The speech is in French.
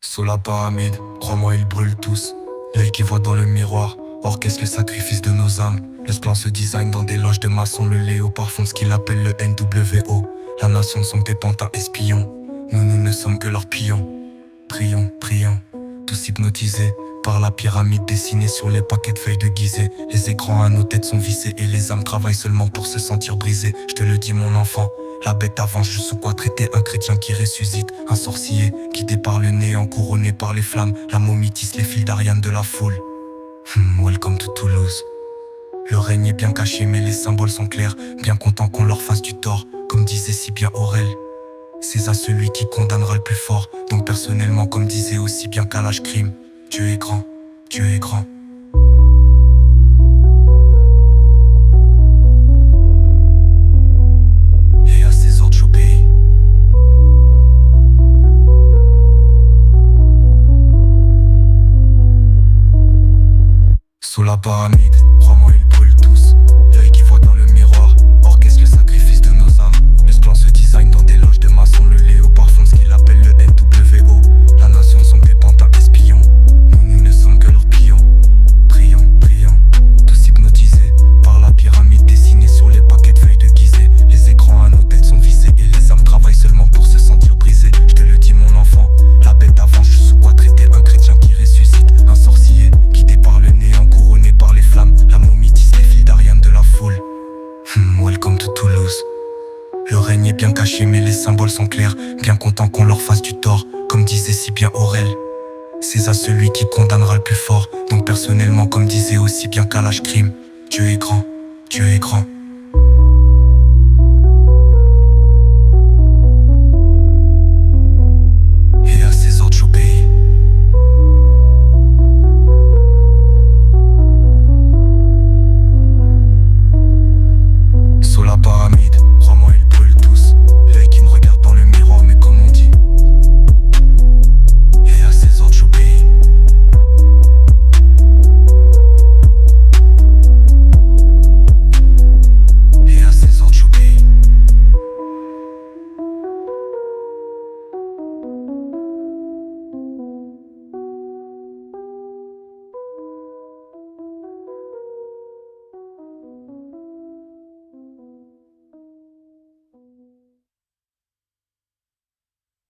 Sous la pyramide, crois-moi ils brûlent tous. L'œil qui voit dans le miroir, orchestre le sacrifice de nos âmes. L'esclan se design dans des loges de maçons. Le léopard font ce qu'il appelle le NWO. La nation sont des pantins espions. Nous ne sommes que leurs pions. Prions, prions, tous hypnotisés par la pyramide dessinée sur les paquets de feuilles de Gizeh. Les écrans à nos têtes sont vissés et les âmes travaillent seulement pour se sentir brisées. Je te le dis mon enfant, la bête avance jusqu'où quoi traiter un chrétien qui ressuscite. Un sorcier guidé par le néant, couronné par les flammes. La momie tisse les fils d'Ariane de la foule. Welcome to Toulouse. Le règne est bien caché mais les symboles sont clairs. Bien content qu'on leur fasse du tort, comme disait si bien Aurel. C'est à celui qui condamnera le plus fort. Donc personnellement, comme disait aussi bien Kalash Crime, Dieu est grand, Dieu est grand. Et à ses ordres j'obéis. Sous la pyramide, crois-moi ils brûlent tous. L'œil qui voit dans le miroir, orchestre le sacrifice de nos âmes. L'esclan se design dans des loges de maçons. Le léopard font ce qu'il appelle le NWO. La nation sont des pantins espions. Nous ne sommes que leurs pions. Prions, prions, tous hypnotisés par la pyramide dessinée sur les paquets de feuilles de Gizeh. Les écrans à nos têtes sont vissés et les âmes travaillent seulement pour se sentir brisées. Je te le dis mon enfant, la bête avance jusqu'où quoi traiter un chrétien qui ressuscite. Un sorcier guidé par le néant, couronné par les flammes. La momie tisse les fils d'Ariane de la foule. Welcome to Toulouse. Le règne est bien caché mais les symboles sont clairs. Bien content qu'on leur fasse du tort, comme disait si bien Aurel. C'est à celui qui condamnera le plus fort. Donc personnellement, comme disait aussi bien Kalash Crime, Dieu est grand, Dieu est grand.